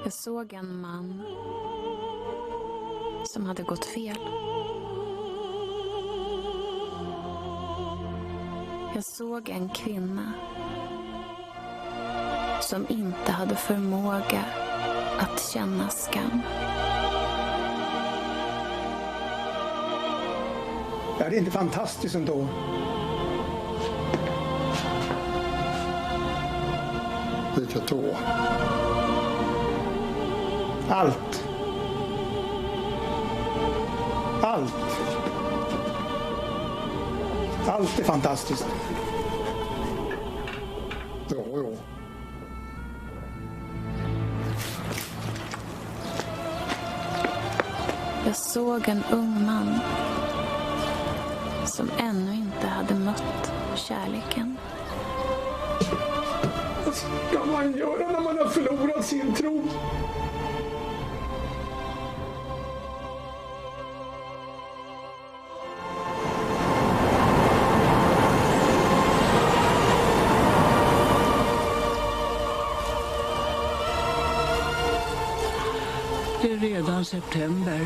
Jag såg en man som hade gått fel. Jag såg en kvinna som inte hade förmåga att känna skam. Ja, det är inte fantastiskt ändå. Vilket då? Allt. Allt är fantastiskt. Jo. Jag såg en ung man som ännu inte hade mött kärleken. Vad ska man göra när man har förlorat sin tro? Det är redan september.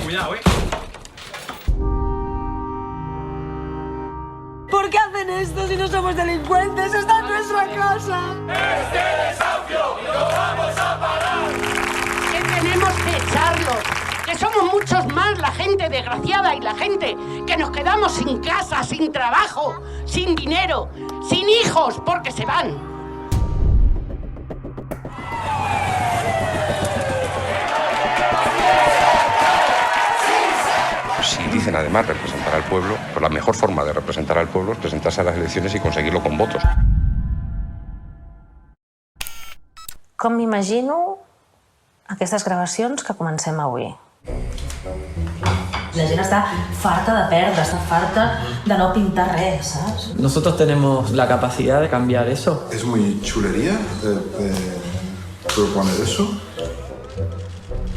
Cuidado, ¿Por qué hacen esto si no somos delincuentes? ¡Esta es nuestra casa! ¡Este desahucio lo vamos a parar! Que tenemos que echarlos, que somos muchos más la gente desgraciada y la gente que nos quedamos sin casa, sin trabajo, sin dinero, sin hijos, porque se van. Si dicen además representar al pueblo, pues la mejor forma de representar al pueblo es presentarse a las elecciones y conseguirlo con votos. Com m'imagino aquestes gravacions que comencem avui? La gent està farta de perdre, està farta de no pintar res, ¿sabes? Nosotros tenemos la capacidad de cambiar eso. Es muy chulería proponer eso.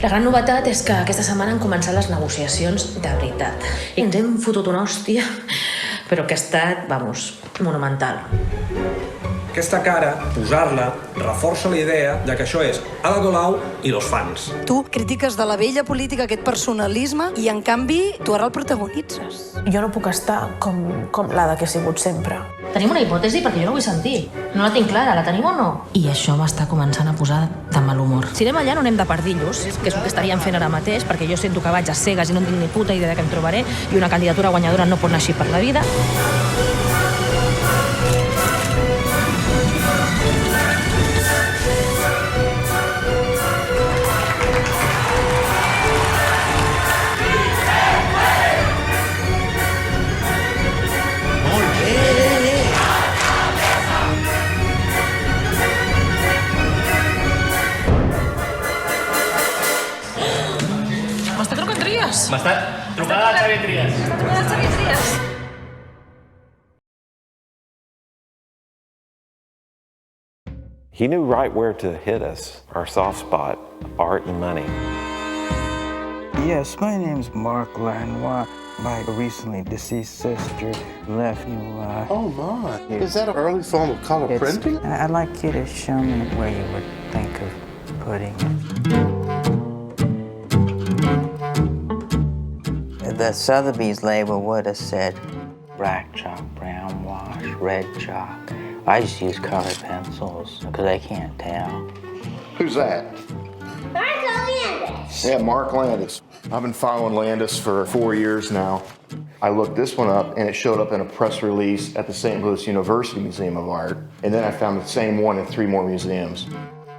La gran novetat és que aquesta setmana han començat les negociacions de veritat. I ens hem fotut una hòstia, però que ha estat, vamos, monumental. Aquesta cara, posar-la, reforça la idea de que això és Ada Colau i los fans. Tu critiques de la vella política aquest personalisme i, en canvi, tu ara el protagonitzes. Jo no puc estar com l'Ada que he sigut sempre. Tenim una hipòtesi perquè jo no vull sentir. No la tinc clara, la tenim o no? I això m'està començant a posar de mal humor. Si anem allà no anem de pardillos, que és el que estaríem fent ara mateix, perquè jo sento que vaig a cegues i no tinc ni puta idea de què em trobaré, i una candidatura guanyadora no pot anar així per la vida. M'està trucada al Xavier Trias. He knew right where to hit us, our soft spot, art and money. Yes, my name's Mark Lanois. My recently deceased sister left me. Oh my! Is that an early form of color printing? I'd like you to show me where you would think of putting it. The Sotheby's label would have said black chalk, brown wash, red chalk. I just use colored pencils because I can't tell. Who's that? Mark Landis. Yeah, Mark Landis. I've been following Landis for 4 years now. I looked this one up and it showed up in a press release at the St. Louis University Museum of Art. And then I found the same one in 3 more museums.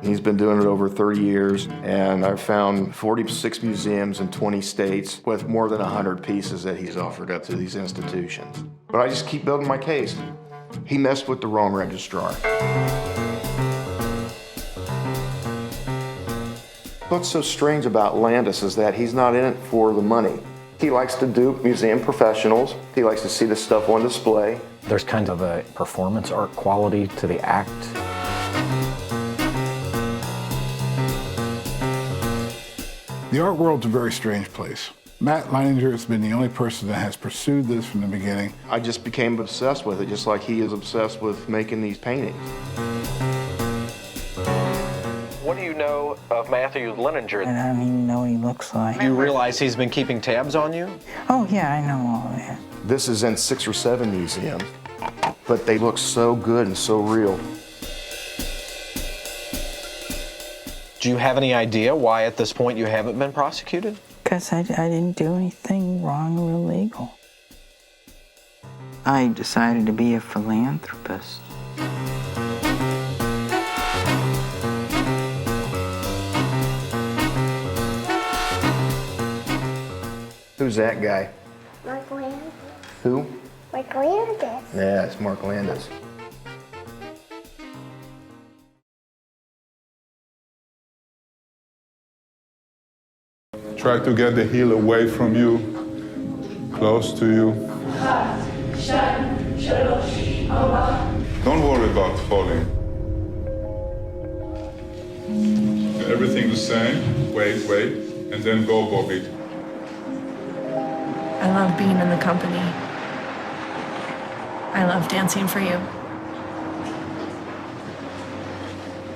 He's been doing it over 30 years, and I've found 46 museums in 20 states with more than 100 pieces that he's offered up to these institutions. But I just keep building my case. He messed with the wrong registrar. What's so strange about Landis is that he's not in it for the money. He likes to dupe museum professionals. He likes to see the stuff on display. There's kind of a performance art quality to the act. The art world's a very strange place. Matt Leininger has been the only person that has pursued this from the beginning. I just became obsessed with it, just like he is obsessed with making these paintings. What do you know of Matthew Leininger? I don't even know what he looks like. Do you realize he's been keeping tabs on you? Oh, yeah, I know all that. This is in 6 or 7 museums, but they look so good and so real. Do you have any idea why at this point you haven't been prosecuted? Because I didn't do anything wrong or illegal. I decided to be a philanthropist. Who's that guy? Mark Landis. Who? Mark Landis. Yeah, it's Mark Landis. Try to get the heel away from you, close to you. Don't worry about falling. Everything the same. Wait, and then go, Bobby. I love being in the company. I love dancing for you.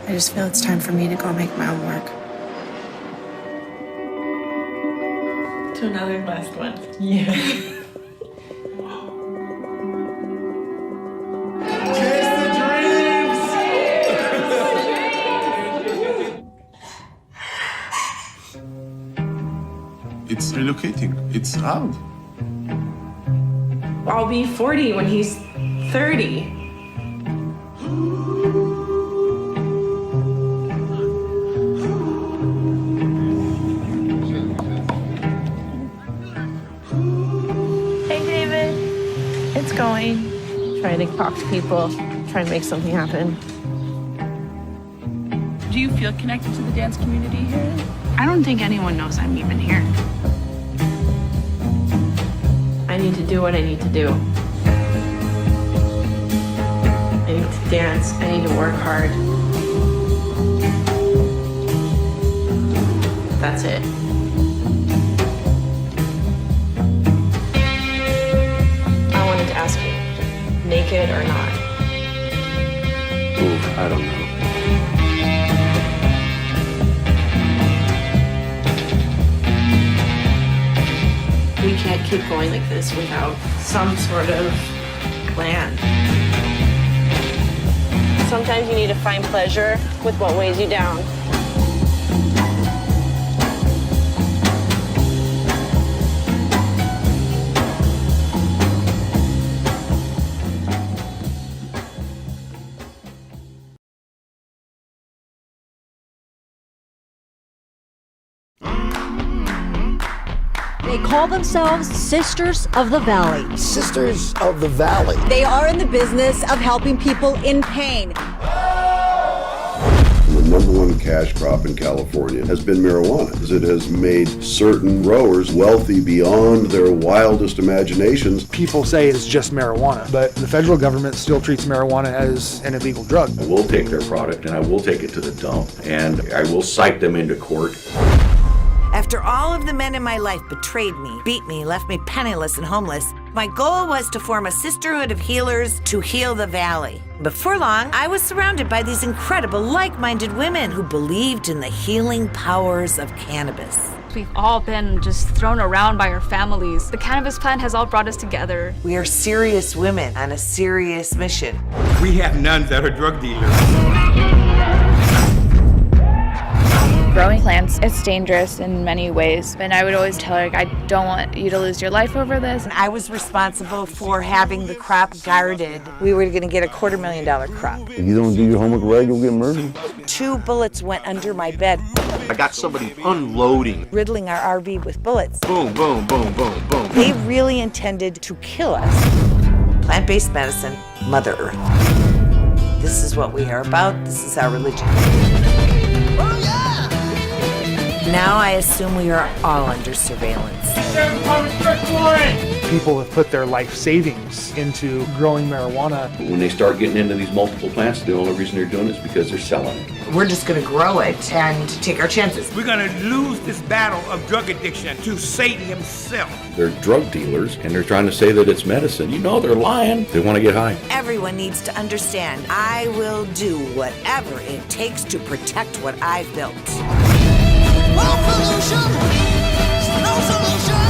I just feel it's time for me to go make my own work. To another last one. Yeah. It's relocating. It's out. I'll be 40 when he's 30. Hey, David. It's going. Trying to talk to people, trying to make something happen. Do you feel connected to the dance community here? I don't think anyone knows I'm even here. I need to do what I need to do. I need to dance. I need to work hard. That's it. I wanted to ask you, naked or not? Ooh, I don't know. We can't keep going like this without some sort of plan. Sometimes you need to find pleasure with what weighs you down. They call themselves Sisters of the Valley. Sisters of the Valley. They are in the business of helping people in pain. The number one cash crop in California has been marijuana, as it has made certain growers wealthy beyond their wildest imaginations. People say it's just marijuana, but the federal government still treats marijuana as an illegal drug. I will take their product and I will take it to the dump and I will cite them into court. After all of the men in my life betrayed me, beat me, left me penniless and homeless, my goal was to form a sisterhood of healers to heal the valley. Before long, I was surrounded by these incredible like-minded women who believed in the healing powers of cannabis. We've all been just thrown around by our families. The cannabis plant has all brought us together. We are serious women on a serious mission. We have nuns that are drug dealers. Growing plants, it's dangerous in many ways. And I would always tell her, I don't want you to lose your life over this. I was responsible for having the crop guarded. We were going to get a $250,000 crop. If you don't do your homework right, you'll get murdered. 2 bullets went under my bed. I got somebody unloading. Riddling our RV with bullets. Boom, boom, boom, boom, boom. They really intended to kill us. Plant-based medicine, Mother Earth. This is what we are about. This is our religion. Now I assume we are all under surveillance. People have put their life savings into growing marijuana. When they start getting into these multiple plants, the only reason they're doing it is because they're selling it. We're just gonna grow it and take our chances. We're gonna lose this battle of drug addiction to Satan himself. They're drug dealers, and they're trying to say that it's medicine. You know they're lying. They want to get high. Everyone needs to understand, I will do whatever it takes to protect what I've built. No solution! No solution!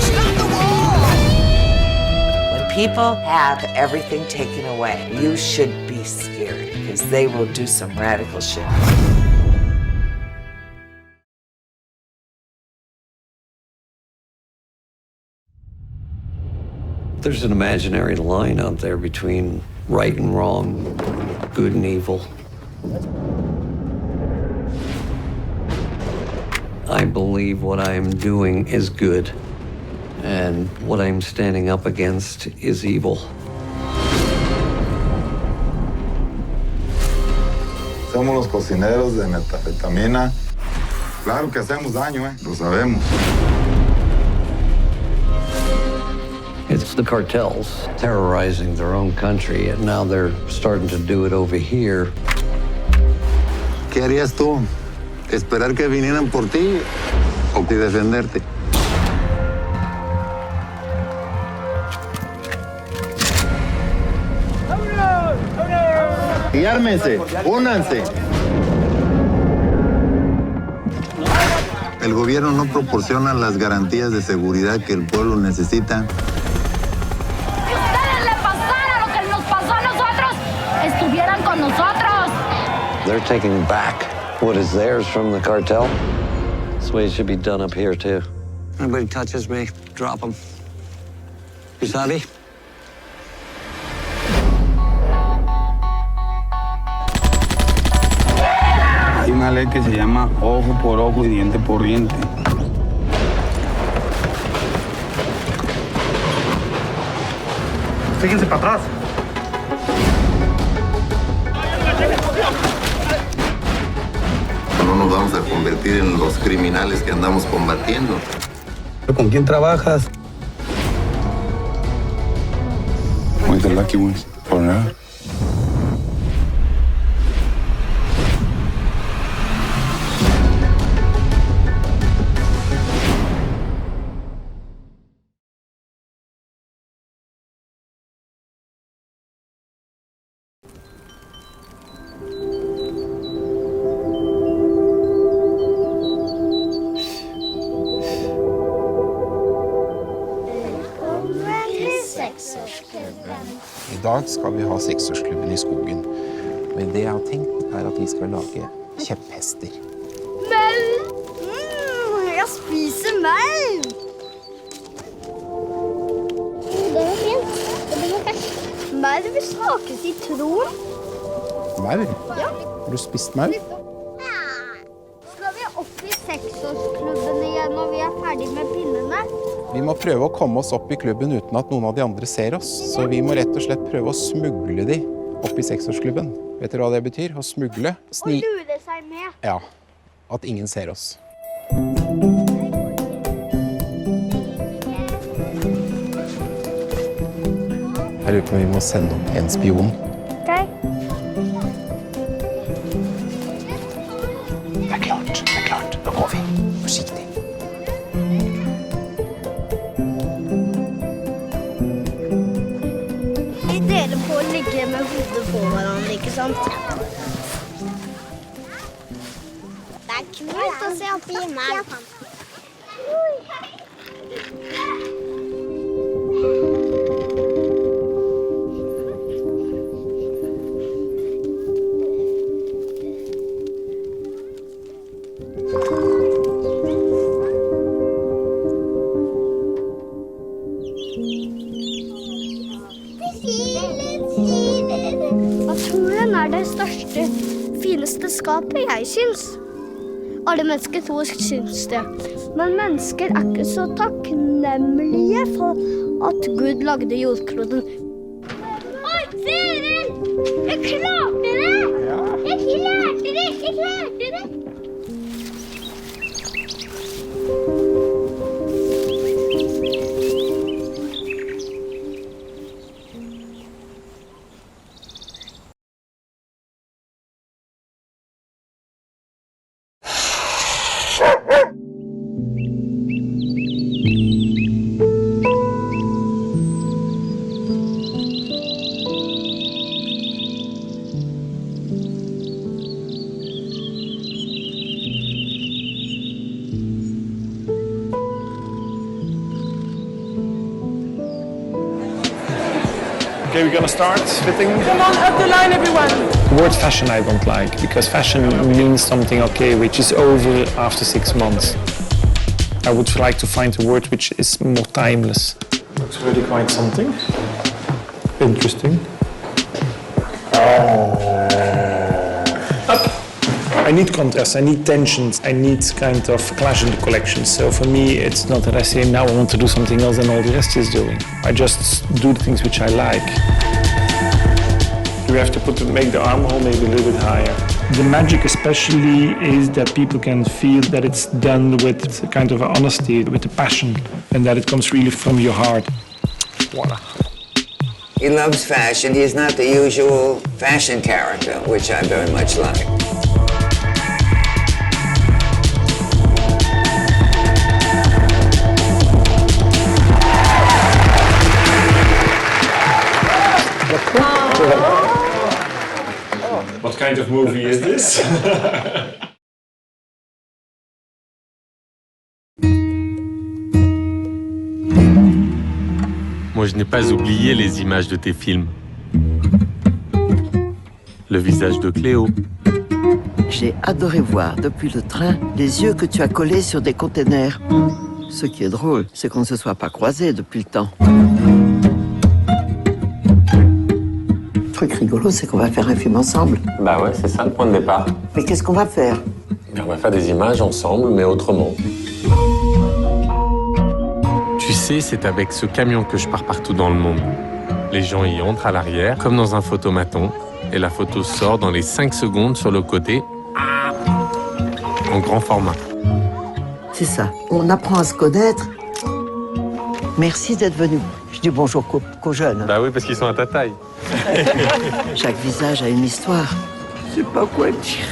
Stop the war! When people have everything taken away, you should be scared, because they will do some radical shit. There's an imaginary line out there between right and wrong, good and evil. I believe what I am doing is good, and what I'm standing up against is evil. Somos los cocineros de metanfetamina. Claro que hacemos daño, lo sabemos. It's the cartels terrorizing their own country, and now they're starting to do it over here. ¿Qué harías tú? ¿Esperar que vinieran por ti o defenderte? Y ármense, únanse. El gobierno no proporciona las garantías de seguridad que el pueblo necesita. Si a ustedes les pasara lo que nos pasó a nosotros, estuvieran con nosotros. They're taking back what is theirs from the cartel. That's the way it should be done up here, too. Anybody touches me, drop them. You sabe? Hay una ley que se llama ojo por ojo y diente por diente. Fíjense para atrás. No nos vamos a convertir en los criminales que andamos combatiendo. ¿Con quién trabajas? With the lucky ones, for now. I dag skal vi ha seksårsklubben i skogen. Men det jeg har tenkt, er at vi skal lage kjepphester. Maur! Jeg spiser maur! Det var fint. Det blir perfekt. Maur vil smake sitron. Maur? Ja. Har du spist maur? Skal vi opp i seksårsklubben igjen når vi er ferdig med pinnene? Vi må prøve å komme oss opp i klubben uten at noen av de andre ser oss. Så vi må rett og slett prøve å smugle de opp i seksårsklubben. Vet dere hva det betyr? Å smugle. Og lure seg med. Ja. At ingen ser oss. Jeg lurer på om vi må sende opp en spion. Ok. Det er klart. Nå går vi. Forsiktig. Dere på å ligge med hodet på hverandre, ikke sant? Det er kult å se opp i himmelen. Hva tror du er det største, fineste skapet jeg syns? Alle mennesker tror jeg syns det. Men mennesker er ikke så takknemlige for at Gud lagde jordkloden. Oi, se dere! Jeg klarte det! Jeg klarte det! Okay, we're gonna start fitting. Come on, up the line, everyone. The word fashion I don't like, because fashion means something, okay, which is over after 6 months. I would like to find a word which is more timeless. Looks really quite something. Interesting. I need contrast, I need tensions, I need kind of clash in the collection. So for me, it's not that I say now I want to do something else than all the rest is doing. I just do the things which I like. You have to make the armhole maybe a little bit higher. The magic especially is that people can feel that it's done with a kind of honesty, with a passion, and that it comes really from your heart. Voila. He loves fashion. He's not the usual fashion character, which I very much like. What kind of movie is this? Moi, je n'ai pas oublié les images de tes films. Le visage de Cléo. J'ai adoré voir depuis le train les yeux que tu as collés sur des containers. Ce qui est drôle, c'est qu'on ne se soit pas croisés depuis le temps. Le truc rigolo, c'est qu'on va faire un film ensemble. Bah ouais, c'est ça le point de départ. Mais qu'est-ce qu'on va faire? On va faire des images ensemble, mais autrement. Tu sais, c'est avec ce camion que je pars partout dans le monde. Les gens y entrent à l'arrière, comme dans un photomaton, et la photo sort dans les 5 secondes sur le côté, en grand format. C'est ça. On apprend à se connaître. Merci d'être venu. Je dis bonjour qu'aux jeunes. Bah oui, parce qu'ils sont à ta taille. Chaque visage a une histoire. Je sais pas quoi dire.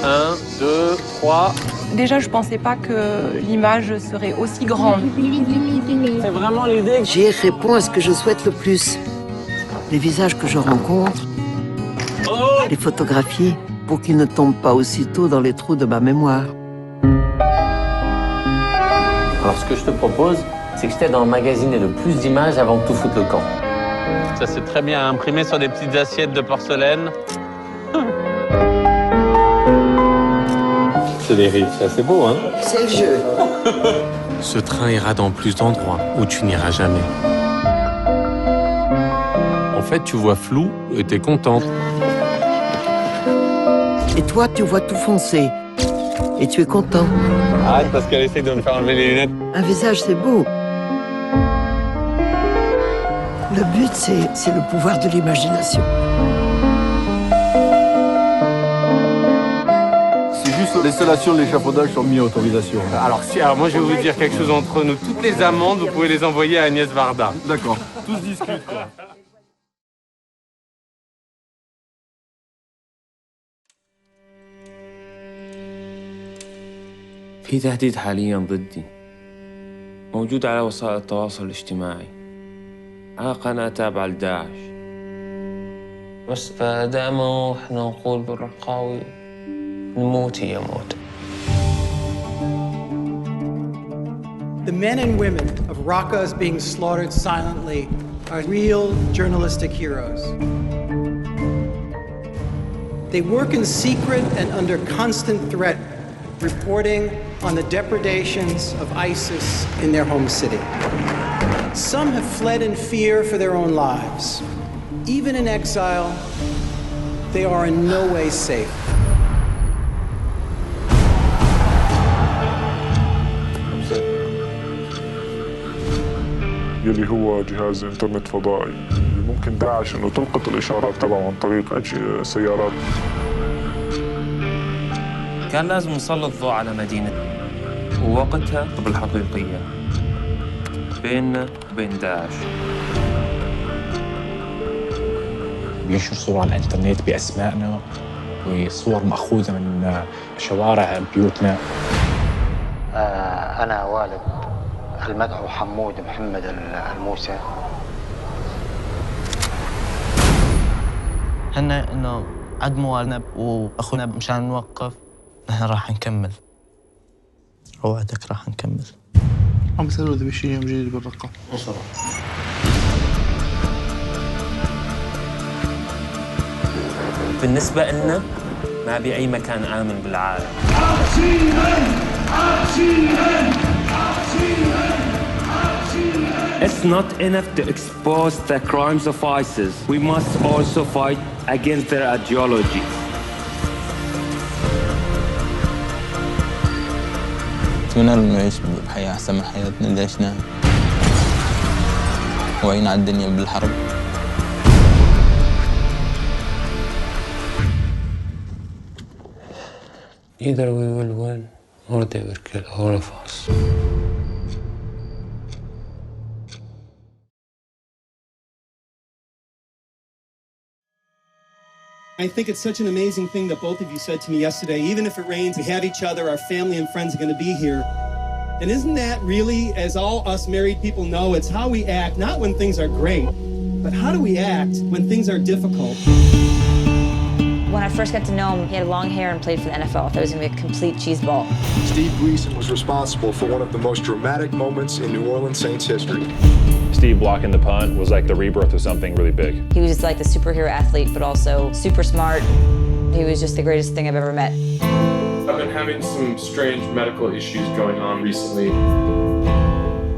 1, 2, 3... Déjà, je pensais pas que l'image serait aussi grande. C'est vraiment l'idée. J'y réponds à ce que je souhaite le plus. Les visages que je rencontre, les photographier pour qu'ils ne tombent pas aussitôt dans les trous de ma mémoire. Alors, ce que je te propose, c'est que je t'aide à emmagasiner le plus d'images avant que tout foute le camp. Ça, c'est très bien imprimé sur des petites assiettes de porcelaine. C'est des rives, c'est assez beau, hein? C'est le jeu. Ce train ira dans plus d'endroits où tu n'iras jamais. En fait, tu vois flou et t'es contente. Et toi, tu vois tout foncé. Et tu es content. Arrête parce qu'elle essaie de me faire enlever les lunettes. Un visage, c'est beau. Le but, c'est le pouvoir de l'imagination. C'est juste l'installation de l'échafaudage sont mis à autorisation. Alors moi, je vais vous dire quelque chose entre nous. Toutes les amendes, vous pouvez les envoyer à Agnès Varda. D'accord. Tous discutent, quoi. في تهديد حاليا ضدي موجود على وسائل التواصل الاجتماعي على قناة تابعة لداعش بس فدائما احنا نقول بالرقاوي الموت هي موت. The men and women of Raqqa being slaughtered silently are real journalistic heroes. They work in secret and under constant threat, reporting on the depredations of ISIS in their home city. Some have fled in fear for their own lives. Even in exile, they are in no way safe. يلي هو جهاز انترنت فضائي ممكن داعش انه تلقط الاشارات تبعه عن طريق سيارات. كان لازم نسلط الضوء على مدينة ووقتها بالحقيقية بيننا وبين داعش. بينشر صور على الانترنت باسمائنا وصور مأخوذة من شوارع بيوتنا. أنا والد المدعو حمود محمد الموسى. هنا إنه عدموا والدنا وأخونا مشان نوقف، نحن راح نكمل. أوعدك راح نكمل. عم بيسألوا إذا بشي يوم جديد بالرقة. بالنسبة لنا ما بي أي مكان آمن بالعالم. It's not enough to expose the crimes of ISIS. We must also fight against their ideology. أتمنى إنه يعيش بحياة أحسن من حياتنا اللي عشناها. وعينا على الدنيا بالحرب. Either we will win or they will kill all of us. I think it's such an amazing thing that both of you said to me yesterday. Even if it rains, we have each other, our family and friends are going to be here. And isn't that really, as all us married people know, it's how we act, not when things are great, but how do we act when things are difficult? When I first got to know him, he had long hair and played for the NFL. I thought he was going to be a complete cheeseball. Steve Gleason was responsible for one of the most dramatic moments in New Orleans Saints history. Steve blocking the punt was like the rebirth of something really big. He was just like the superhero athlete, but also super smart. He was just the greatest thing I've ever met. I've been having some strange medical issues going on recently.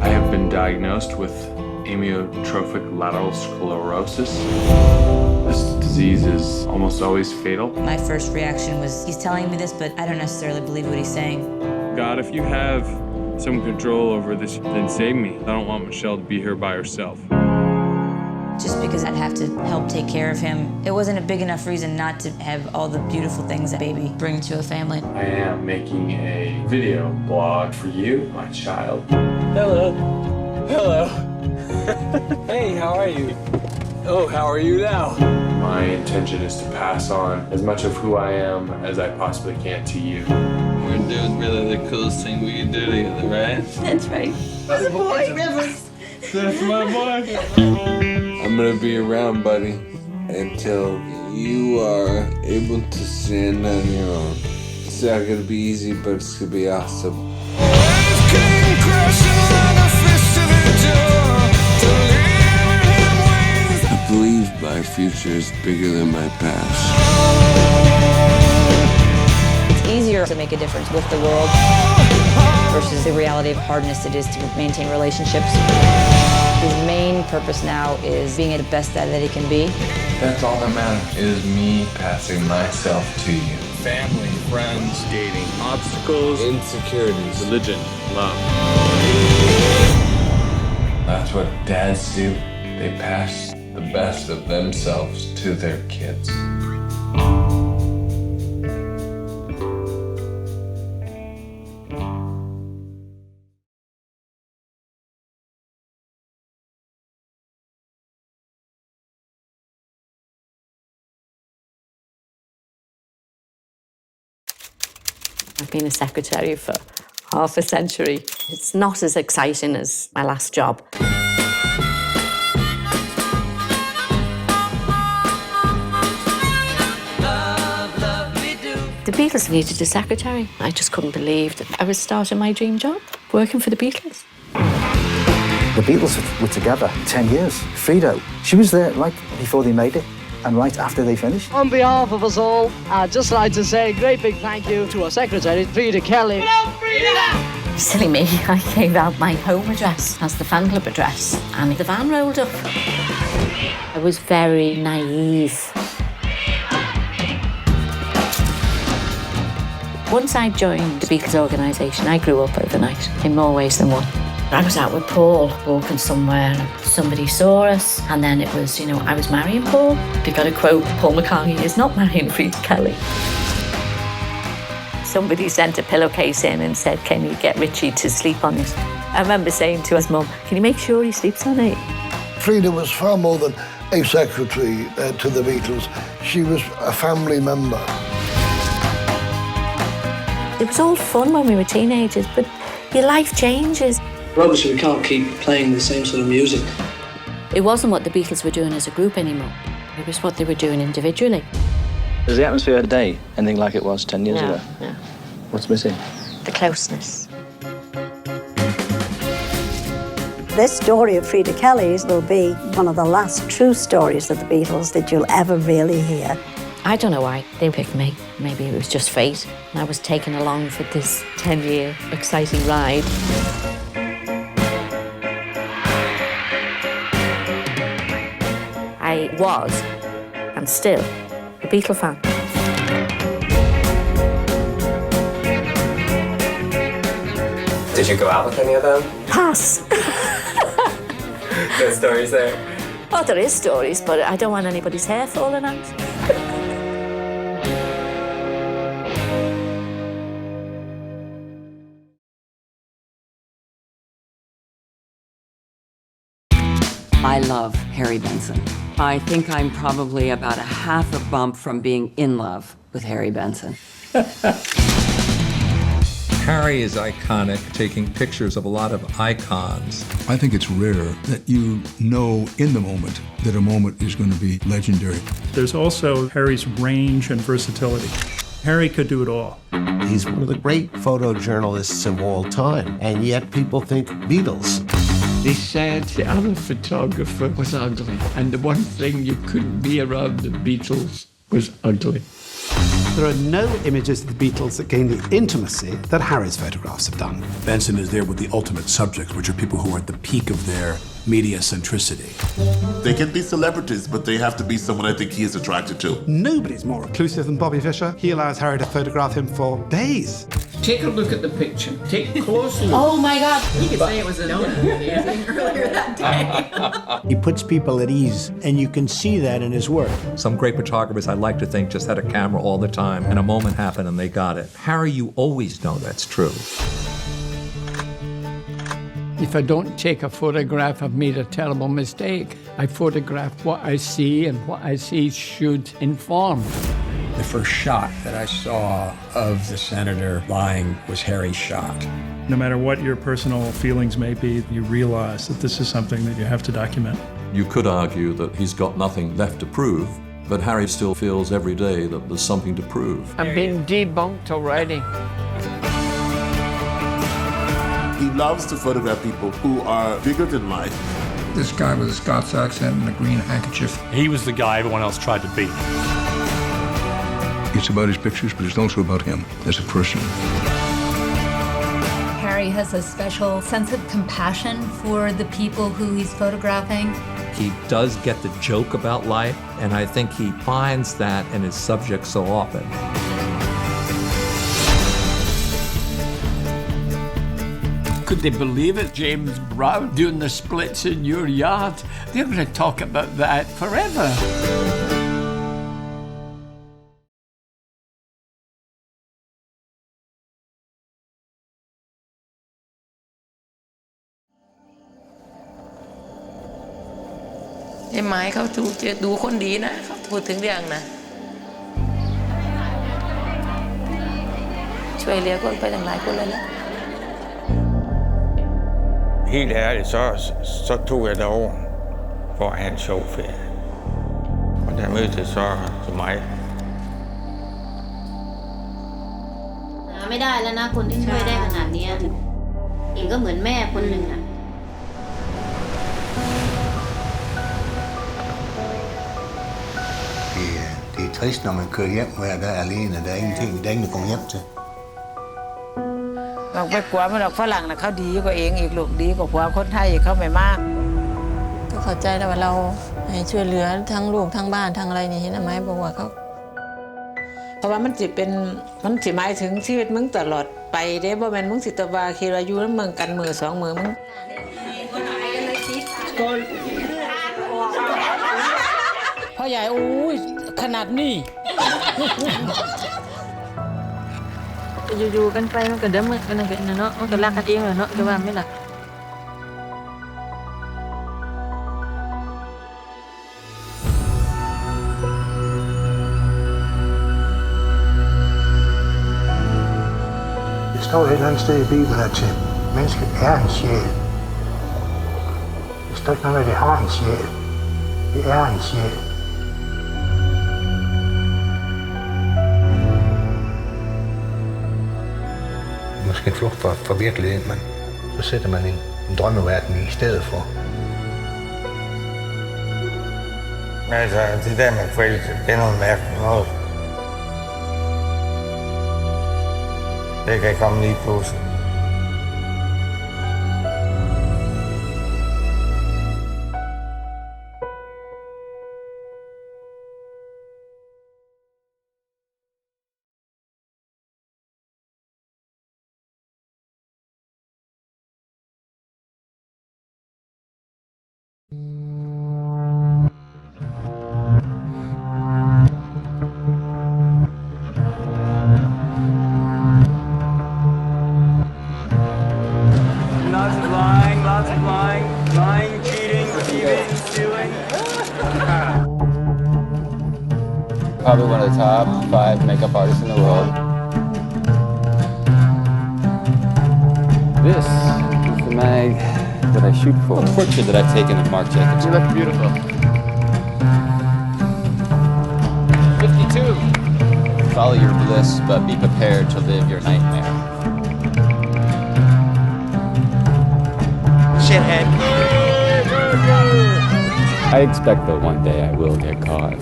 I have been diagnosed with amyotrophic lateral sclerosis. This disease is almost always fatal. My first reaction was, he's telling me this, but I don't necessarily believe what he's saying. God, if you have some control over this, then save me. I don't want Michelle to be here by herself. Just because I'd have to help take care of him, it wasn't a big enough reason not to have all the beautiful things that baby brings to a family. I am making a video blog for you, my child. Hello. Hello. Hey, how are you? Oh, how are you now? My intention is to pass on as much of who I am as I possibly can to you. We're doing really the coolest thing we can do together, right? That's right. That's boy. That's my boy. I'm gonna be around, buddy, until you are able to stand on your own. It's not gonna be easy, but it's gonna be awesome. I believe my future is bigger than my past. It's easier to make a difference with the world versus the reality of hardness it is to maintain relationships. His main purpose now is being the best dad that he can be. That's all that matters, is me passing myself to you. Family, friends, dating, obstacles, insecurities, religion, love. That's what dads do. They pass the best of themselves to their kids. I've been a secretary for half a century. It's not as exciting as my last job. The Beatles needed a secretary. I just couldn't believe that I was starting my dream job, working for the Beatles. The Beatles were together 10 years. Frida, she was there right before they made it and right after they finished. On behalf of us all, I'd just like to say a great big thank you to our secretary, Frida Kelly. Hello, Frida! Silly me, I gave out my home address as the fan club address, and the van rolled up. I was very naive. Once I joined the Beatles organisation, I grew up overnight in more ways than one. I was out with Paul, walking somewhere, and somebody saw us, and then it was, I was marrying Paul. They got a quote, Paul McCartney is not marrying Frida Kelly. Somebody sent a pillowcase in and said, can you get Richie to sleep on it? I remember saying to his mum, can you make sure he sleeps on it? Frida was far more than a secretary to the Beatles. She was a family member. It was all fun when we were teenagers, but your life changes. Obviously, we can't keep playing the same sort of music. It wasn't what the Beatles were doing as a group anymore. It was what they were doing individually. Is the atmosphere today anything like it was 10 years ago? Yeah. What's missing? The closeness. This story of Frida Kelly's will be one of the last true stories of the Beatles that you'll ever really hear. I don't know why they picked me. Maybe it was just fate. I was taken along for this 10-year exciting ride. I was, and still, a Beatle fan. Did you go out with any of them? Pass. No stories there? Oh, there is stories, but I don't want anybody's hair falling out. I love Harry Benson. I think I'm probably about a half a bump from being in love with Harry Benson. Harry is iconic, taking pictures of a lot of icons. I think it's rare that you know in the moment that a moment is going to be legendary. There's also Harry's range and versatility. Harry could do it all. He's one of the great photojournalists of all time, and yet people think Beatles. They said the other photographer was ugly, and the one thing you couldn't be around the Beatles was ugly. There are no images of the Beatles that gain the intimacy that Harry's photographs have done. Benson is there with the ultimate subjects, which are people who are at the peak of their media centricity. They can be celebrities, but they have to be someone I think he is attracted to. Nobody's more reclusive than Bobby Fischer. He allows Harry to photograph him for days. Take a look at the picture. Take a close look. Oh my God! You could say it was a donut earlier that day. He puts people at ease, and you can see that in his work. Some great photographers, I like to think, just had a camera all the time, and a moment happened and they got it. Harry, you always know that's true. If I don't take a photograph, I've made a terrible mistake. I photograph what I see, and what I see should inform. The first shot that I saw of the senator lying was Harry's shot. No matter what your personal feelings may be, you realize that this is something that you have to document. You could argue that he's got nothing left to prove, but Harry still feels every day that there's something to prove. I'm being debunked already. He loves to photograph people who are bigger than life. This guy with a Scots accent and a green handkerchief. He was the guy everyone else tried to beat. It's about his pictures, but it's also about him as a person. Harry has a special sense of compassion for the people who he's photographing. He does get the joke about life, and I think he finds that in his subjects so often. Could they believe it? James Brown doing the splits in your yard? They're going to talk about that forever.ไอ้ไม้เขาดูคนดีนะเขาพูดถึงเรื่องนะช่วยเหลือคนไปตั้งหลายคนเลยนะ Helt ærligt, så tog jeg derover for at have en sjov ferie. Og der mødte så mig. ไม่ได้แล้วนะคนที่ช่วยได้ขนาดนี้เองก็เหมือนแม่คนหนึ่งอ่ะ Det er trist, når man kører hjem hver dag alene. Der er ingenting, der er ingen, der kommer hjem til. เราไปกลัวมันหรอกฝรั่งนะเขาดีกว่าเองอีกลูกดีกว่าผัวคนไทยเข้าไปมากก็เข้าใจแล้วว่าเราให้ช่วยเหลือทั้งลูกทั้งบ้านทั้งอะไรนี่เห็นไหมบอกว่าเขาเพราะว่ามันสิหมายถึงชีวิตมึงตลอดไปเด้บ่แม่นมึงสิตะวาคิดว่าอยู่นำเมืองกันมือสองมือมึงพ่อใหญ่โอ้ยขนาดนี้ อยู่ๆกันไปมันก็เดิมมันกันเนาะมันก็รักกันเองแหละเนาะจะว่าไม่ล่ะ Det står et eller andet sted i Bibelen, at mennesket er en sjæl. Det står ikke noget med, at det har en sjæl. Det er en sjæl. Måske en flugt fra virkeligheden, men så sætter man en en drømmeverden i stedet for. Altså, det der med forældre, det er noget mærkeligt noget. Det kan komme lige pludselig. Probably one of the top 5 makeup artists in the world. This is the mag that I shoot for. A portrait that I've taken of Marc Jacobs. You look beautiful. 52. Follow your bliss, but be prepared to live your nightmare. Shithead. I expect that one day I will get caught.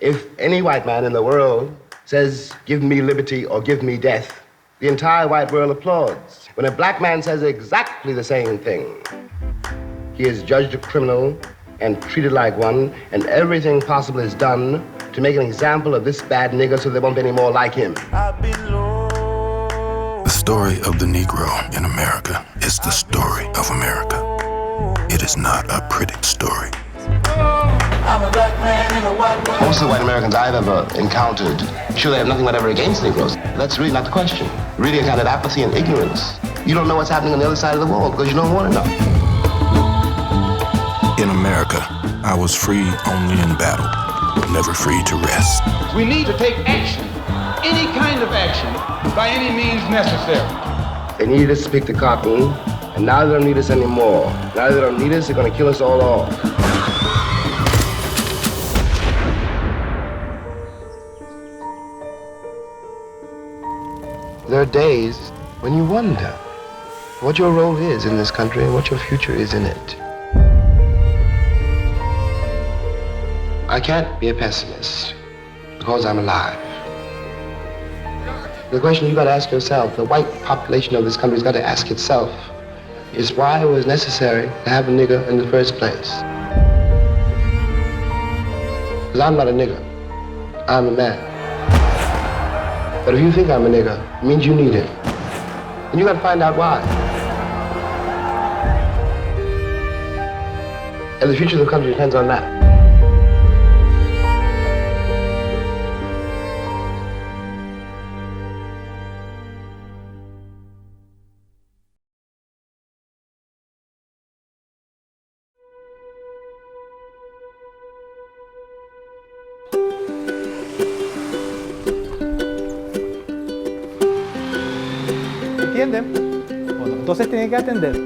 If any white man in the world says, give me liberty or give me death, the entire white world applauds. When a black man says exactly the same thing, he is judged a criminal and treated like one, and everything possible is done to make an example of this bad nigger so there won't be any more like him. The story of the Negro in America is the story of America. It is not a pretty story. Most of the white Americans I've ever encountered, sure, they have nothing whatever against Negroes. That's really not the question. Really a kind of apathy and ignorance. You don't know what's happening on the other side of the wall because you don't want to know. In America, I was free only in battle, never free to rest. We need to take action, any kind of action, by any means necessary. They needed us to pick the cotton, and now they don't need us anymore. Now they don't need us, they're going to kill us all off. There are days when you wonder what your role is in this country and what your future is in it. I can't be a pessimist because I'm alive. The question you've got to ask yourself, the white population of this country's got to ask itself, is why it was necessary to have a nigger in the first place. Because I'm not a nigger, I'm a man. But if you think I'm a nigger, it means you need it. And you gotta find out why. And the future of the country depends on that. ¿Entienden? Bueno, entonces tienen que atender.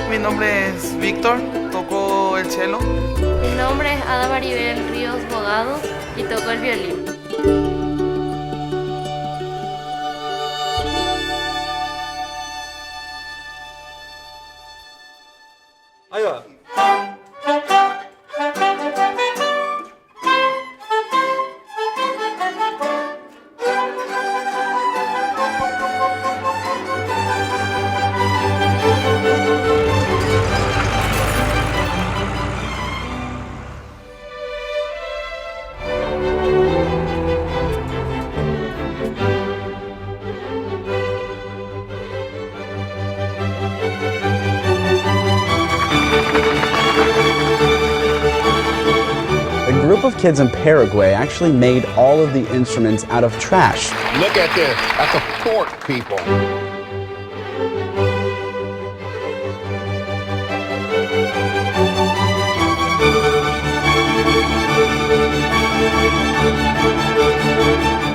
Mi nombre es Víctor, toco el cello. Mi nombre es Ada Maribel Ríos Bogado y toco el violín. Ahí va. group of kids in Paraguay actually made all of the instruments out of trash. Look at this. That's a fork, people.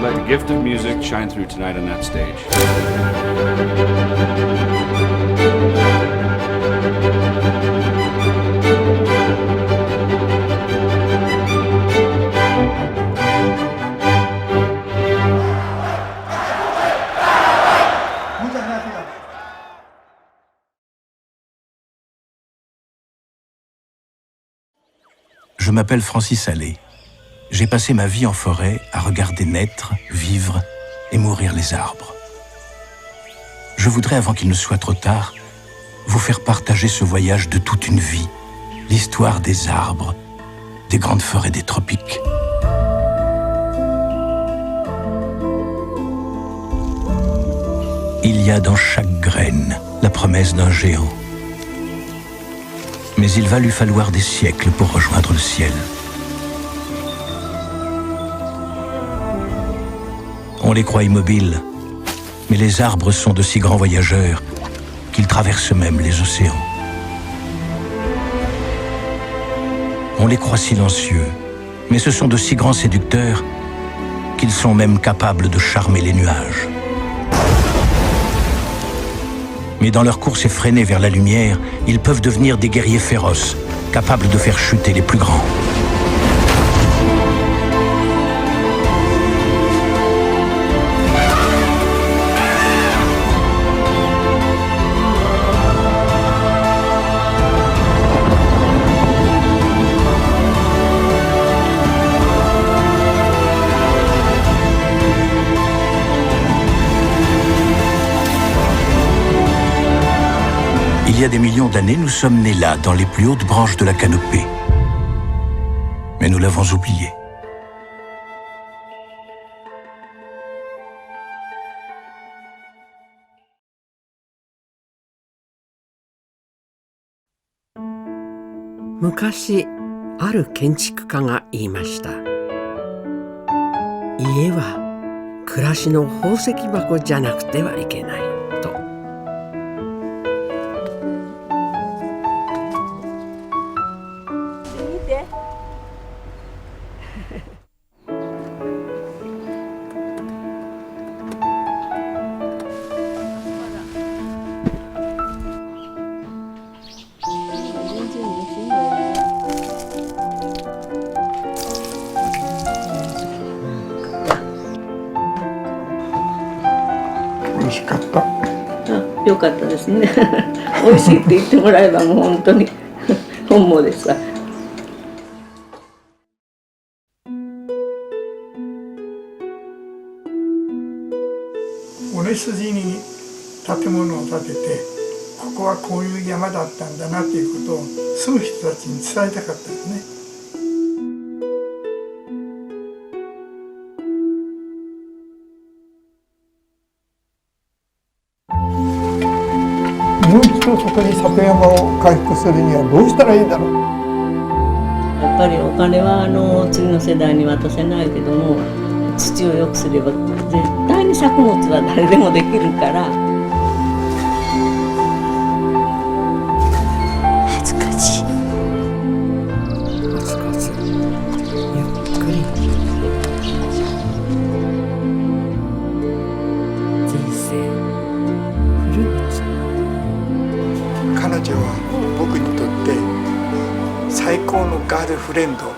Let the gift of music shine through tonight on that stage. Je m'appelle Francis Allais. J'ai passé ma vie en forêt à regarder naître, vivre et mourir les arbres. Je voudrais, avant qu'il ne soit trop tard, vous faire partager ce voyage de toute une vie, l'histoire des arbres, des grandes forêts des tropiques. Il y a dans chaque graine la promesse d'un géant. Mais il va lui falloir des siècles pour rejoindre le ciel. On les croit immobiles, mais les arbres sont de si grands voyageurs qu'ils traversent même les océans. On les croit silencieux, mais ce sont de si grands séducteurs qu'ils sont même capables de charmer les nuages. Mais dans leur course effrénée vers la lumière, ils peuvent devenir des guerriers féroces, capables de faire chuter les plus grands. Il y a des millions d'années, nous sommes nés là, dans les plus hautes branches de la canopée. Mais nous l'avons oublié.昔、ある建築家が言いました。家は暮らしの宝石箱じゃなくてはいけない。よかったですね。美味しいって言ってもらえばもう本当に本望ですわ。尾根筋に建物を建てて、ここはこういう山だったんだなっていうことを住む人たちに伝えたかったですね。もう一度そこに里山を回復するにはどうしたらいいだろう。やっぱりお金は次の世代に渡せないけども、土を良くすれば絶対に作物は誰でもできるから。難しい。コツコツゆっくり人生フルーツ。彼女は僕にとって最高のガールフレンド。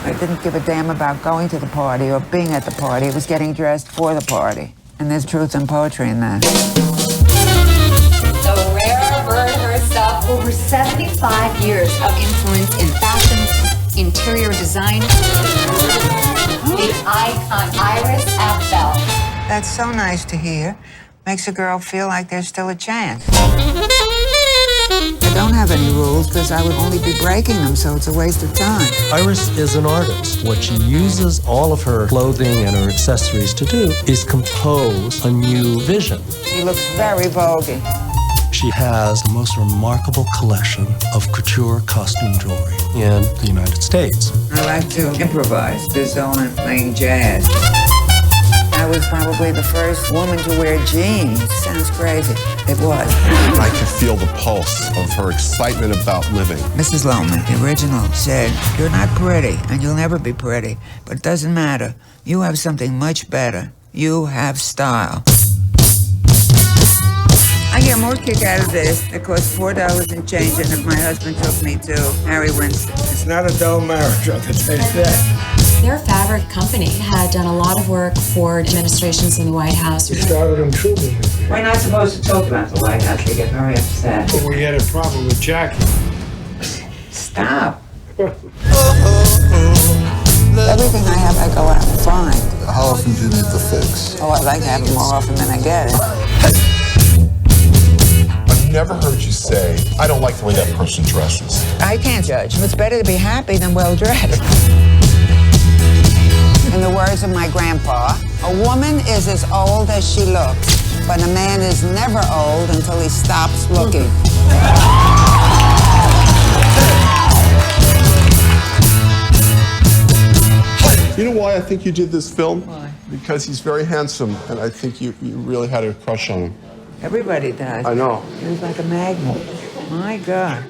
I didn't give a damn about going to the party or being at the party. It was getting dressed for the party. And there's truth and poetry in that. The rare bird herself, over 75 years of influence in fashion, interior design. The icon Iris Apfel. That's so nice to hear. Makes a girl feel like there's still a chance. I don't have any rules because I would only be breaking them, so it's a waste of time. Iris is an artist. What she uses all of her clothing and her accessories to do is compose a new vision. He looks very voguey. She has the most remarkable collection of couture costume jewelry in the United States. I like to improvise, do zone playing jazz. I was probably the first woman to wear jeans. Sounds crazy. It was. I could feel the pulse of her excitement about living. Mrs. Loman, the original, said, "You're not pretty, and you'll never be pretty, but it doesn't matter. You have something much better. You have style." I get more kick out of this. It costs $4 and change, and if my husband took me to Harry Winston. It's not a dull marriage, I can tell you that. Their fabric company had done a lot of work for administrations in the White House. We started in Truman. We're not supposed to talk about the White House. They get very upset. But we had a problem with Jackie. Stop. Everything I have, I go out and find. How often do you need the fix? Oh, I'd like to have it more often than I get it. I've never heard you say, I don't like the way that person dresses. I can't judge. It's better to be happy than well-dressed. In the words of my grandpa, a woman is as old as she looks, but a man is never old until he stops looking. You know why I think you did this film? Why? Because he's very handsome, and I think you really had a crush on him. Everybody does. I know. He was like a magnet. My God.